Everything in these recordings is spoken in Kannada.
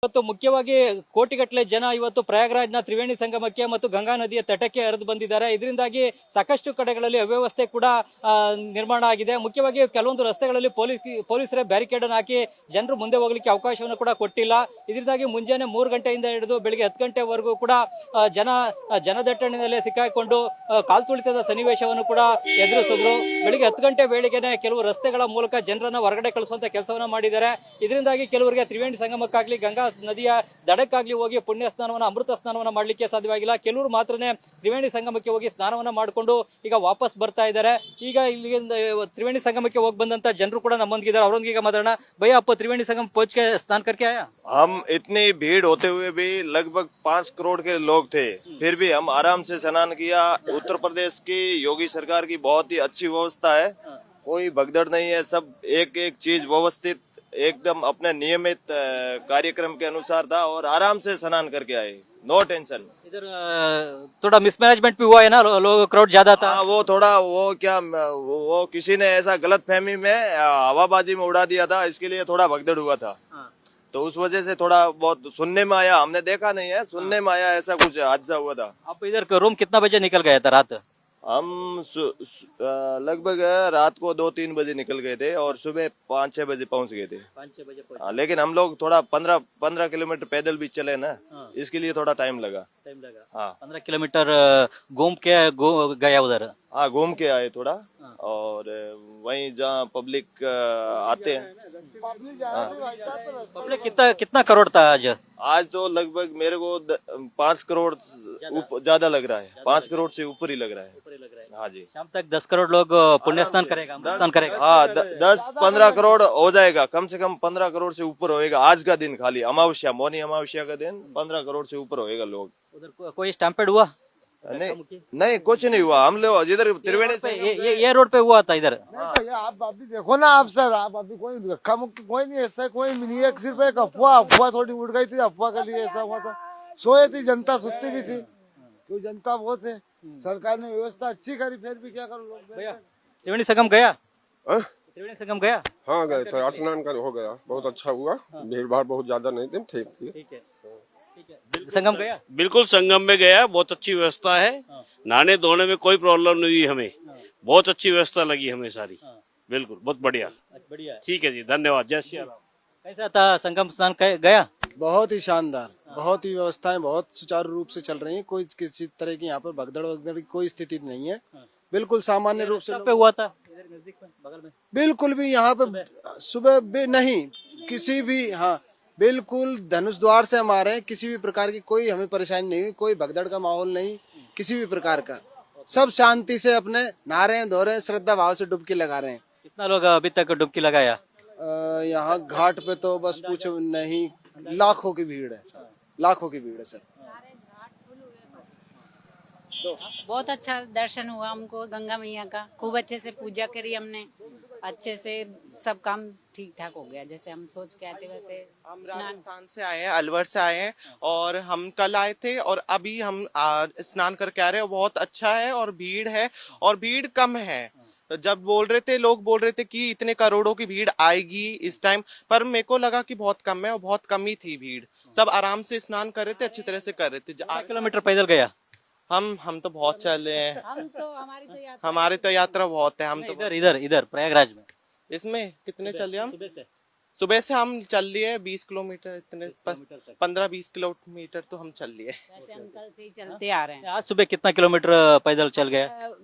ಇವತ್ತು ಮುಖ್ಯವಾಗಿ ಕೋಟಿಗಟ್ಟಲೆ ಜನ ಇವತ್ತು ಪ್ರಯಾಗ್ರಾಜ್ನ ತ್ರಿವೇಣಿ ಸಂಗಮಕ್ಕೆ ಮತ್ತು ಗಂಗಾ ನದಿಯ ತಟಕ್ಕೆ ಹರಿದು ಬಂದಿದ್ದಾರೆ. ಇದರಿಂದಾಗಿ ಸಾಕಷ್ಟು ಕಡೆಗಳಲ್ಲಿ ಅವ್ಯವಸ್ಥೆ ಕೂಡ ನಿರ್ಮಾಣ ಆಗಿದೆ. ಮುಖ್ಯವಾಗಿ ಕೆಲವೊಂದು ರಸ್ತೆಗಳಲ್ಲಿ ಪೊಲೀಸರೇ ಬ್ಯಾರಿಕೇಡ್ ಅನ್ನು ಹಾಕಿ ಜನರು ಮುಂದೆ ಹೋಗ್ಲಿಕ್ಕೆ ಅವಕಾಶವನ್ನು ಕೂಡ ಕೊಟ್ಟಿಲ್ಲ. ಇದರಿಂದಾಗಿ ಮುಂಜಾನೆ 3 ಗಂಟೆಯಿಂದ ಹಿಡಿದು ಬೆಳಿಗ್ಗೆ 10 ಗಂಟೆವರೆಗೂ ಕೂಡ ಜನದಟ್ಟಣೆಯಲ್ಲಿ ಸಿಕ್ಕಾಕೊಂಡು ಕಾಲ್ತುಳಿತದ ಸನ್ನಿವೇಶವನ್ನು ಕೂಡ ಎದುರಿಸಿದ್ರು. ಬೆಳಿಗ್ಗೆ 10 ಗಂಟೆ ವೇಳೆಗೆ ಕೆಲವು ರಸ್ತೆಗಳ ಮೂಲಕ ಜನರನ್ನ ಹೊರಗಡೆ ಕಳಿಸುವಂತ ಕೆಲಸವನ್ನ ಮಾಡಿದ್ದಾರೆ. ಇದರಿಂದಾಗಿ ಕೆಲವರಿಗೆ ತ್ರಿವೇಣಿ ಸಂಗಮಕ್ಕಾಗ್ಲಿ ಗಂಗಾ ನದಿಯ ದಡಕ್ಕಾಗ್ಲಿ ಹೋಗಿ ಪುಣ್ಯ ಸ್ನಾನವನ್ನ ಅಮೃತ ಸ್ನಾನವನ್ನ ಮಾಡ್ಲಿಕ್ಕೆ ಸಾಧ್ಯವಾಗಿಲ್ಲ. ಕೆಲವರು ಮಾತ್ರನೇ ತ್ರಿವೇಣಿ ಸಂಗಮಕ್ಕೆ ಹೋಗಿ ಸ್ನಾನವನ್ನ ಮಾಡಿಕೊಂಡು ಈಗ ವಾಪಸ್ ಬರ್ತಾ ಇದ್ದಾರೆ. ಈಗ ಇಲ್ಲಿ त्रिवेणी संगम के होग बंदंत जनरू ಕೂಡ ನಮ್ಮೊಂದಿಗಿದ್ದಾರೆ. ಅವರೊಂದಿಗೆ ಮಾತಾಡೋಣ. भैया आप त्रिवेणी संगम पहुंच के स्नान करके आया? हम इतनी भीड़ होते हुए भी लगभग 5 करोड़ के लोग थे, फिर भी हम आराम से स्नान किया। उत्तर प्रदेश की योगी सरकार की बहुत ही अच्छी व्यवस्था है, कोई भगदड़ नहीं है। सब एक एक चीज व्यवस्थित एकदम अपने नियमित कार्यक्रम के अनुसार था और आराम से स्नान करके आए, नो टेंशन। इधर थोड़ा मिसमैनेजमेंट भी हुआ है ना, लोग क्राउड ज्यादा था। वो थोड़ा वो किसी ने ऐसा गलत फहमी में हवाबाजी में उड़ा दिया था, इसके लिए थोड़ा भगदड़ हुआ था। तो उस वजह से थोड़ा बहुत सुनने में आया, हमने देखा नहीं है, सुनने में आया ऐसा कुछ हादसा हुआ था। आप इधर रूम कितना बजे निकल गया था रात? हम लगभग रात को 2-3 बजे निकल गए थे और सुबह 5-6 बजे पहुंच गए थे। 5-6 बजे लेकिन हम लोग थोड़ा 15 किलोमीटर पैदल भी चले ना, इसके लिए थोड़ा टाइम लगा। हाँ 15 किलोमीटर घूम के गया उधर। हाँ घूम के आए थोड़ा, और वहीं जहाँ पब्लिक आते हैं। पब्लिक कितना करोड़ था आज तो लगभग मेरे को 5 करोड़ ज्यादा लग रहा है, 5 करोड़ से ऊपर ही लग रहा है। हाँ जी, शाम तक 10 करोड़ लोग पुण्य स्नान करेगा, स्नान करेगा। हाँ 10-15 करोड़ हो जाएगा, कम से कम 15 करोड़ से ऊपर होएगा। आज का दिन खाली अमावस्या, मौनी अमावस्या का दिन 15 करोड़ से ऊपर होएगा लोग। उधर कोई स्टैम्पेड हुआ? नहीं कुछ नहीं हुआ। हम लोग जिधर त्रिवेणी से ये रोड पे हुआ था इधर। आप अभी देखो ना आप सर, आप अभी कोई धक्का मुक्की कोई नहीं, ऐसा कोई नहीं है। सिर्फ एक अफवाह थोड़ी उड़ गई थी, अफवाह के लिए ऐसा हुआ था। सोए थी जनता, सुस्ती भी थी, क्योंकि जनता बहुत है। सरकार ने व्यवस्था अच्छी करी, फिर भी क्या करो लोग। भैया त्रिवेणी संगम गया? त्रिवेणी संगम गया? हाँ गए थे, स्नान कर हो गया, बहुत अच्छा हुआ। भीड़ भाड़ बहुत ज्यादा नहीं थी, ठीक थी। ठीक है। संगम गया? बिल्कुल संगम में गया, बहुत अच्छी व्यवस्था है। नहाने धोने में कोई प्रॉब्लम नहीं हुई हमें, बहुत अच्छी व्यवस्था लगी हमें सारी। बिल्कुल बहुत बढ़िया, बढ़िया। ठीक है जी, धन्यवाद। जय श्री राम। कैसा था संगम स्नान गया? बहुत ही शानदार, बहुत ही व्यवस्थाएं बहुत सुचारू रूप से चल रही हैं। कोई किसी तरह की यहाँ पर भगदड़ वगदड़ की कोई स्थिति नहीं है। बिल्कुल सामान्य रूप से पे हुआ था इधर नजदीक में, बगल में? बिल्कुल भी यहाँ पे सुबह भी नहीं, किसी भी, हाँ बिल्कुल धनुष द्वार से हम आ रहे हैं। किसी भी प्रकार की कोई हमें परेशानी नहीं हुई, कोई भगदड़ का माहौल नहीं, किसी भी प्रकार का। सब शांति से अपने नहा रहे हैं, धो रहे हैं, श्रद्धा भाव से डुबकी लगा रहे हैं। कितना लोग अभी तक डुबकी लगाया? यहाँ घाट पे तो बस पूछो नहीं, लाखों की भीड़ है, लाखों की भीड़ है सर। बहुत अच्छा दर्शन हुआ हमको गंगा मैया का, खूब अच्छे से पूजा करी हमने, अच्छे से सब काम ठीक ठाक हो गया जैसे हम सोच के आए थे वैसे। हम राजस्थान से आए हैं, अलवर से आए हैं, और हम कल आए थे और अभी हम स्नान करके आ रहे हैं। बहुत अच्छा है और भीड़ है, और भीड़ कम है। तो जब लोग बोल रहे थे कि इतने करोड़ों की भीड़ आएगी इस टाइम, पर मेरे को लगा कि बहुत कम है, और बहुत कम ही थी भीड़। सब आराम से स्नान कर रहे थे, अच्छी तरह से कर रहे थे। 8 किलोमीटर पैदल गया? हम तो बहुत चले हैं, हमारी तो यात्रा बहुत है। हम तो इधर प्रयागराज में इसमें कितने चले हम? सुबह से हम चल लिए 20 किलोमीटर, इतने 15-20 किलोमीटर तो हम चल लिए। वैसे हम कल से ही चलते आ रहे हैं। आज सुबह कितना किलोमीटर पैदल चल गया?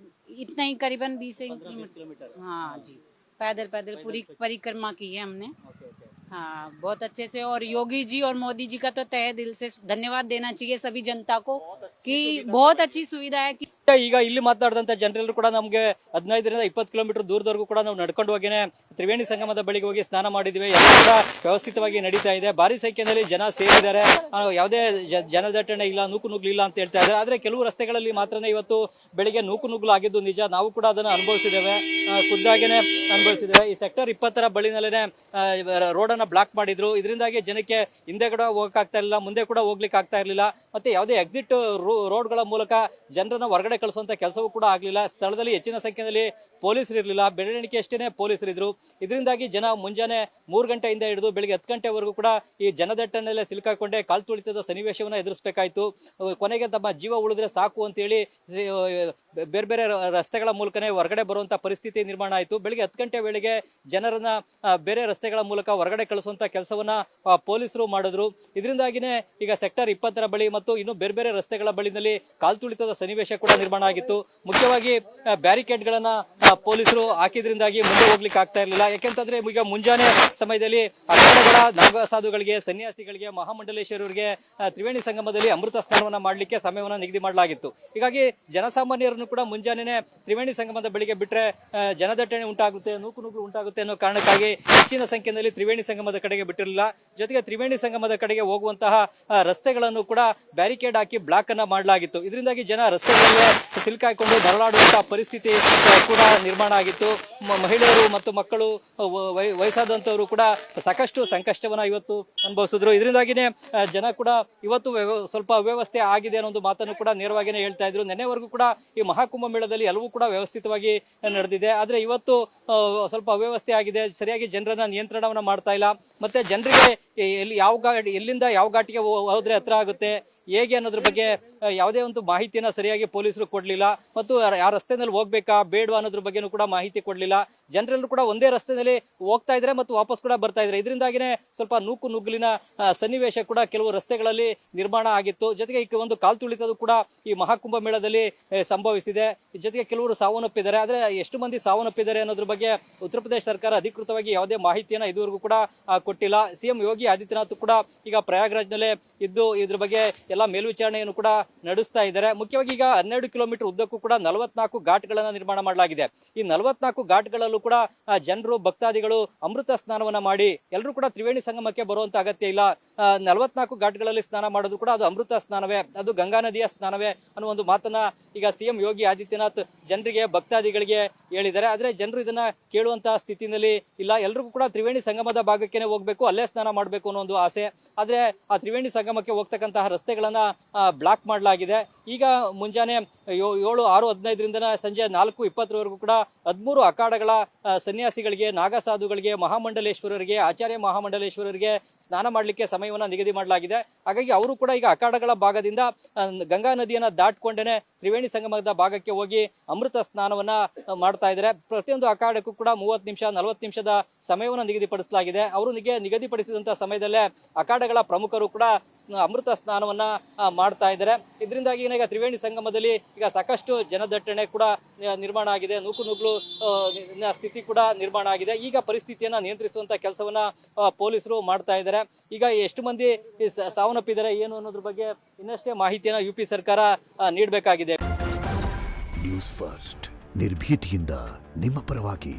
इतना ही करीबन 20 किलोमीटर। हाँ जी, पैदल पूरी परिक्रमा की है हमने। हाँ बहुत अच्छे से। और योगी जी और मोदी जी का तो तहे दिल से धन्यवाद देना चाहिए सभी जनता को कि बहुत अच्छी सुविधा है। ಈಗ ಇಲ್ಲಿ ಮಾತನಾಡಿದಂತ ಜನರೆಲ್ಲರೂ ಕೂಡ ನಮಗೆ 15ರಿಂದ 20 ಕಿಲೋಮೀಟರ್ ದೂರದವರೆಗೂ ಕೂಡ ನಾವು ನಡ್ಕೊಂಡು ಹೋಗಿನೇ ತ್ರಿವೇಣಿ ಸಂಗಮದ ಬಳಿಗೆ ಹೋಗಿ ಸ್ನಾನ ಮಾಡಿದ್ವಿ. ಎಲ್ಲ ಕೂಡ ವ್ಯವಸ್ಥಿತವಾಗಿ ನಡೀತಾ ಇದೆ, ಭಾರಿ ಸಂಖ್ಯೆಯಲ್ಲಿ ಜನ ಸೇರಿದ್ದಾರೆ, ಯಾವುದೇ ಜನದಟ್ಟಣೆ ಇಲ್ಲ, ನೂಕು ಇಲ್ಲ ಅಂತ ಹೇಳ್ತಾ ಇದ್ದಾರೆ. ಆದ್ರೆ ಕೆಲವು ರಸ್ತೆಗಳಲ್ಲಿ ಮಾತ್ರನೇ ಇವತ್ತು ಬೆಳಿಗ್ಗೆ ನೂಕು ಆಗಿದ್ದು ನಿಜ. ನಾವು ಕೂಡ ಅದನ್ನು ಅನುಭವಿಸಿದ್ದೇವೆ, ಖುದ್ದಾಗಿನೇ ಅನುಭವಿಸಿದ್ದೇವೆ. ಈ ಸೆಕ್ಟರ್ 20ರ ಬಳಿನಲ್ಲೇ ರೋಡ್ ಅನ್ನ ಬ್ಲಾಕ್ ಮಾಡಿದ್ರು. ಇದರಿಂದಾಗಿ ಜನಕ್ಕೆ ಹಿಂದೆ ಕೂಡ ಹೋಗಕ್ ಆಗ್ತಾ ಇರಲಿಲ್ಲ, ಮುಂದೆ ಕೂಡ ಹೋಗ್ಲಿಕ್ಕೆ ಆಗ್ತಾ ಇರಲಿಲ್ಲ. ಮತ್ತೆ ಯಾವುದೇ ಎಕ್ಸಿಟ್ ರೋಡ್ಗಳ ಮೂಲಕ ಜನರನ್ನ ಹೊರಗಡೆ ಹೊರಗಡೆ ಕಳಿಸುವಂತ ಕೆಲಸವೂ ಕೂಡ ಆಗಲಿಲ್ಲ. ಸ್ಥಳದಲ್ಲಿ ಹೆಚ್ಚಿನ ಸಂಖ್ಯೆಯಲ್ಲಿ ಪೊಲೀಸರು ಇರಲಿಲ್ಲ, ಬೆಳವಣಿಗೆ ಅಷ್ಟೇನೆ ಪೊಲೀಸರು ಇದ್ರು. ಇದರಿಂದಾಗಿ ಜನ ಮುಂಜಾನೆ 3 ಗಂಟೆಯಿಂದ ಹಿಡಿದು ಬೆಳಿಗ್ಗೆ 10 ಗಂಟೆವರೆಗೂ ಕೂಡ ಈ ಜನದಟ್ಟಣೆಯಲ್ಲೇ ಸಿಲುಕಾಕೊಂಡೆ ಕಾಲ್ ತುಳಿತದ ಸನ್ನಿವೇಶವನ್ನ ಎದುರಿಸಬೇಕಾಯ್ತು. ಕೊನೆಗೆ ತಮ್ಮ ಜೀವ ಉಳಿದ್ರೆ ಸಾಕು ಅಂತೇಳಿ ಬೇರೆ ಬೇರೆ ರಸ್ತೆಗಳ ಮೂಲಕನೇ ಹೊರಗಡೆ ಬರುವಂತ ಪರಿಸ್ಥಿತಿ ನಿರ್ಮಾಣ ಆಯಿತು. ಬೆಳಿಗ್ಗೆ 10 ಗಂಟೆ ವೇಳೆಗೆ ಜನರನ್ನ ಬೇರೆ ರಸ್ತೆಗಳ ಮೂಲಕ ಹೊರಗಡೆ ಕಳಿಸುವಂತ ಕೆಲಸವನ್ನ ಪೊಲೀಸರು ಮಾಡಿದ್ರು. ಇದರಿಂದಾಗಿನೇ ಈಗ ಸೆಕ್ಟರ್ 20 ಬಳಿ ಮತ್ತು ಇನ್ನು ಬೇರೆ ಬೇರೆ ರಸ್ತೆಗಳ ಬಳಿನಲ್ಲಿ ಕಾಲ್ ತುಳಿತದ ಸನ್ನಿವೇಶ ಕೂಡ ನಿರ್ಮಾಣ ಆಗಿತ್ತು. ಮುಖ್ಯವಾಗಿ ಬ್ಯಾರಿಕೇಡ್ಗಳನ್ನ ಪೊಲೀಸರು ಹಾಕಿದ್ರಿಂದಾಗಿ ಮುಂದೆ ಹೋಗ್ಲಿಕ್ಕೆ ಆಗ್ತಾ ಇರಲಿಲ್ಲ. ಯಾಕೆಂತಂದ್ರೆ ಈಗ ಮುಂಜಾನೆ ಸಮಯದಲ್ಲಿ ಅಖಾಡಗಳ ನಾಗಸಾಧುಗಳಿಗೆ, ಸನ್ಯಾಸಿಗಳಿಗೆ, ಮಹಾಮಂಡಲೇಶ್ವರರಿಗೆ ತ್ರಿವೇಣಿ ಸಂಗಮದಲ್ಲಿ ಅಮೃತ ಸ್ನಾನವನ್ನ ಮಾಡಲಿಕ್ಕೆ ಸಮಯವನ್ನ ನಿಗದಿ ಮಾಡಲಾಗಿತ್ತು. ಹೀಗಾಗಿ ಜನಸಾಮಾನ್ಯರನ್ನು ಕೂಡ ಮುಂಜಾನೆ ತ್ರಿವೇಣಿ ಸಂಗಮದ ಬಳಿಗೆ ಬಿಟ್ರೆ ಜನದಟ್ಟಣೆ ಉಂಟಾಗುತ್ತೆ, ನೂಕು ಉಂಟಾಗುತ್ತೆ ಅನ್ನೋ ಕಾರಣಕ್ಕಾಗಿ ಹೆಚ್ಚಿನ ಸಂಖ್ಯೆಯಲ್ಲಿ ತ್ರಿವೇಣಿ ಸಂಗಮದ ಕಡೆಗೆ ಬಿಟ್ಟಿರಲಿಲ್ಲ. ಜೊತೆಗೆ ತ್ರಿವೇಣಿ ಸಂಗಮದ ಕಡೆಗೆ ಹೋಗುವಂತಹ ರಸ್ತೆಗಳನ್ನು ಕೂಡ ಬ್ಯಾರಿಕೇಡ್ ಹಾಕಿ ಬ್ಲಾಕ್ ಅನ್ನ ಮಾಡಲಾಗಿತ್ತು. ಇದರಿಂದಾಗಿ ಜನ ರಸ್ತೆಗಳಲ್ಲೇ ಸಿಲುಕಾಕೊಂಡು ನರಳಾಡುವಂತಹ ಪರಿಸ್ಥಿತಿ ಕೂಡ ನಿರ್ಮಾಣ ಆಗಿತ್ತು. ಮಹಿಳೆಯರು ಮತ್ತು ಮಕ್ಕಳು, ವಯಸ್ಸಾದಂತವರು ಕೂಡ ಸಾಕಷ್ಟು ಸಂಕಷ್ಟವನ್ನ ಇವತ್ತು ಅನುಭವಿಸಿದ್ರು. ಇದರಿಂದಾಗಿನೇ ಜನ ಕೂಡ ಇವತ್ತು ಸ್ವಲ್ಪ ಅವ್ಯವಸ್ಥೆ ಆಗಿದೆ ಅನ್ನೋ ಒಂದು ಮಾತನ್ನು ಕೂಡ ನೇರವಾಗಿಯೇ ಹೇಳ್ತಾ ಇದ್ರು. ನೆನ್ನೆವರೆಗೂ ಕೂಡ ಈ ಮಹಾಕುಂಭ ಮೇಳದಲ್ಲಿ ಎಲ್ಲವೂ ಕೂಡ ವ್ಯವಸ್ಥಿತವಾಗಿ ನಡೆದಿದೆ. ಆದ್ರೆ ಇವತ್ತು ಸ್ವಲ್ಪ ಅವ್ಯವಸ್ಥೆ ಆಗಿದೆ, ಸರಿಯಾಗಿ ಜನರನ್ನ ನಿಯಂತ್ರಣವನ್ನ ಮಾಡ್ತಾ ಇಲ್ಲ. ಮತ್ತೆ ಜನರಿಗೆ ಎಲ್ಲಿಂದ ಯಾವ ಘಾಟಿಗೆ ಹೋದ್ರೆ ಹತ್ರ ಆಗುತ್ತೆ, ಹೇಗೆ ಅನ್ನೋದ್ರ ಬಗ್ಗೆ ಯಾವುದೇ ಒಂದು ಮಾಹಿತಿಯನ್ನ ಸರಿಯಾಗಿ ಪೊಲೀಸರು ಕೊಡ್ಲಿಲ್ಲ. ಮತ್ತು ಆ ರಸ್ತೆನಲ್ಲಿ ಹೋಗ್ಬೇಕಾ ಬೇಡವಾ ಅನ್ನೋದ್ರ ಬಗ್ಗೆನೂ ಕೂಡ ಮಾಹಿತಿ ಕೊಡ್ಲಿಲ್ಲ. ಜನರೆಲ್ಲರೂ ಕೂಡ ಒಂದೇ ರಸ್ತೆಯಲ್ಲಿ ಹೋಗ್ತಾ ಇದ್ರೆ ಮತ್ತು ವಾಪಸ್ ಕೂಡ ಬರ್ತಾ ಇದ್ರೆ. ಇದರಿಂದಾಗಿನೇ ಸ್ವಲ್ಪ ನುಗ್ಗಲಿನ ಸನ್ನಿವೇಶ ಕೂಡ ಕೆಲವು ರಸ್ತೆಗಳಲ್ಲಿ ನಿರ್ಮಾಣ ಆಗಿತ್ತು. ಜೊತೆಗೆ ಈ ಒಂದು ಕಾಲ್ ತುಳಿತದ್ದು ಕೂಡ ಈ ಮಹಾಕುಂಭ ಮೇಳದಲ್ಲಿ ಸಂಭವಿಸಿದೆ. ಜೊತೆಗೆ ಕೆಲವರು ಸಾವನ್ನಪ್ಪಿದ್ದಾರೆ. ಆದ್ರೆ ಎಷ್ಟು ಮಂದಿ ಸಾವನ್ನಪ್ಪಿದ್ದಾರೆ ಅನ್ನೋದ್ರ ಬಗ್ಗೆ ಉತ್ತರ ಪ್ರದೇಶ ಸರ್ಕಾರ ಅಧಿಕೃತವಾಗಿ ಯಾವುದೇ ಮಾಹಿತಿಯನ್ನ ಇದುವರೆಗೂ ಕೂಡ ಕೊಟ್ಟಿಲ್ಲ. ಸಿಎಂ ಯೋಗಿ ಆದಿತ್ಯನಾಥ್ ಕೂಡ ಈಗ ಪ್ರಯಾಗ್ರಾಜ್ನಲ್ಲೇ ಇದ್ದು ಇದ್ರ ಬಗ್ಗೆ ಎಲ್ಲ ಮೇಲ್ವಿಚಾರಣೆಯನ್ನು ಕೂಡ ನಡೆಸ್ತಾ ಇದ್ದಾರೆ. ಮುಖ್ಯವಾಗಿ ಈಗ 12 ಕಿಲೋಮೀಟರ್ ಉದ್ದಕ್ಕೂ ಕೂಡ 44 ಘಾಟ್ಗಳನ್ನ ನಿರ್ಮಾಣ ಮಾಡಲಾಗಿದೆ. ಈ 44 ಘಾಟ್ಗಳಲ್ಲೂ ಕೂಡ ಜನರು, ಭಕ್ತಾದಿಗಳು ಅಮೃತ ಸ್ನಾನವನ್ನ ಮಾಡಿ ಎಲ್ಲರೂ ಕೂಡ ತ್ರಿವೇಣಿ ಸಂಗಮಕ್ಕೆ ಬರುವಂತ ಅಗತ್ಯ ಇಲ್ಲ. 44 ಘಾಟ್ಗಳಲ್ಲಿ ಸ್ನಾನ ಮಾಡೋದು ಕೂಡ ಅದು ಅಮೃತ ಸ್ನಾನವೇ, ಅದು ಗಂಗಾ ನದಿಯ ಸ್ನಾನವೇ ಅನ್ನೋ ಒಂದು ಮಾತನ್ನ ಈಗ ಸಿಎಂ ಯೋಗಿ ಆದಿತ್ಯನಾಥ್ ಜನರಿಗೆ, ಭಕ್ತಾದಿಗಳಿಗೆ ಹೇಳಿದ್ದಾರೆ. ಆದ್ರೆ ಜನರು ಇದನ್ನ ಕೇಳುವಂತಹ ಸ್ಥಿತಿನಲ್ಲಿ ಇಲ್ಲ. ಎಲ್ರಿಗೂ ಕೂಡ ತ್ರಿವೇಣಿ ಸಂಗಮದ ಭಾಗಕ್ಕೆ ಹೋಗ್ಬೇಕು, ಅಲ್ಲೇ ಸ್ನಾನ ಮಾಡ್ಬೇಕು ಅನ್ನೋ ಒಂದು ಆಸೆ. ಆದ್ರೆ ಆ ತ್ರಿವೇಣಿ ಸಂಗಮಕ್ಕೆ ಹೋಗ್ತಕ್ಕಂತಹ ರಸ್ತೆಗಳನ್ನ ಬ್ಲಾಕ್ ಮಾಡಲಾಗಿದೆ. ಈಗ ಮುಂಜಾನೆ 6:15ರಿಂದ ಸಂಜೆ 4:20 ಕೂಡ 13 ಅಖಾಡಗಳ ಸನ್ಯಾಸಿಗಳಿಗೆ, ನಾಗಸಾಧುಗಳಿಗೆ, ಮಹಾಮಂಡಲೇಶ್ವರರಿಗೆ, ಆಚಾರ್ಯ ಮಹಾಮಂಡಲೇಶ್ವರರಿಗೆ ಸ್ನಾನ ಮಾಡಲಿಕ್ಕೆ ಸಮಯವನ್ನ ನಿಗದಿ ಮಾಡಲಾಗಿದೆ. ಹಾಗಾಗಿ ಅವರು ಕೂಡ ಈಗ ಅಖಾಡಗಳ ಭಾಗದಿಂದ ಗಂಗಾ ನದಿಯನ್ನ ದಾಟ್ಕೊಂಡೇನೆ ತ್ರಿವೇಣಿ ಸಂಗಮದ ಭಾಗಕ್ಕೆ ಹೋಗಿ ಅಮೃತ ಸ್ನಾನವನ್ನ ಮಾಡ್ತಾ ಇದ್ದಾರೆ. ಪ್ರತಿಯೊಂದು ಅಖಾಡಕ್ಕೂ ಕೂಡ 30 ನಿಮಿಷ 40 ನಿಮಿಷದ ಸಮಯವನ್ನ ನಿಗದಿಪಡಿಸಲಾಗಿದೆ. ಅವರು ನಿಗದಿಪಡಿಸಿದಂತ ಸಮಯದಲ್ಲೇ ಅಖಾಡಗಳ ಪ್ರಮುಖರು ಕೂಡ ಅಮೃತ ಸ್ನಾನವನ್ನ ಮಾಡ್ತಾ ಇದ್ದಾರೆ. ಇದರಿಂದಾಗಿ ಈಗ ತ್ರಿವೇಣಿ ಸಂಗಮದಲ್ಲಿ ಈಗ ಸಾಕಷ್ಟು ಜನದಟ್ಟಣೆ ಕೂಡ ನಿರ್ಮಾಣ ಆಗಿದೆ, ನುಗ್ಗಲು ಸ್ಥಿತಿ ಕೂಡ ನಿರ್ಮಾಣ ಆಗಿದೆ. ಈಗ ಪರಿಸ್ಥಿತಿಯನ್ನ ನಿಯಂತ್ರಿಸುವಂತ ಕೆಲಸವನ್ನ ಪೊಲೀಸರು ಮಾಡ್ತಾ ಇದ್ದಾರೆ. ಈಗ ಎಷ್ಟು ಮಂದಿ ಸಾವನ್ನಪ್ಪಿದ್ದಾರೆ ಏನು ಅನ್ನೋದ್ರ ಬಗ್ಗೆ ಇನ್ನಷ್ಟೇ ಮಾಹಿತಿಯನ್ನ ಯುಪಿ ಸರ್ಕಾರ ನೀಡಬೇಕಾಗಿದೆ. ನ್ಯೂಸ್ ಫಸ್ಟ್ ನಿರ್ಭೀತಿಯಿಂದ ನಿಮ್ಮ ಪರವಾಗಿ.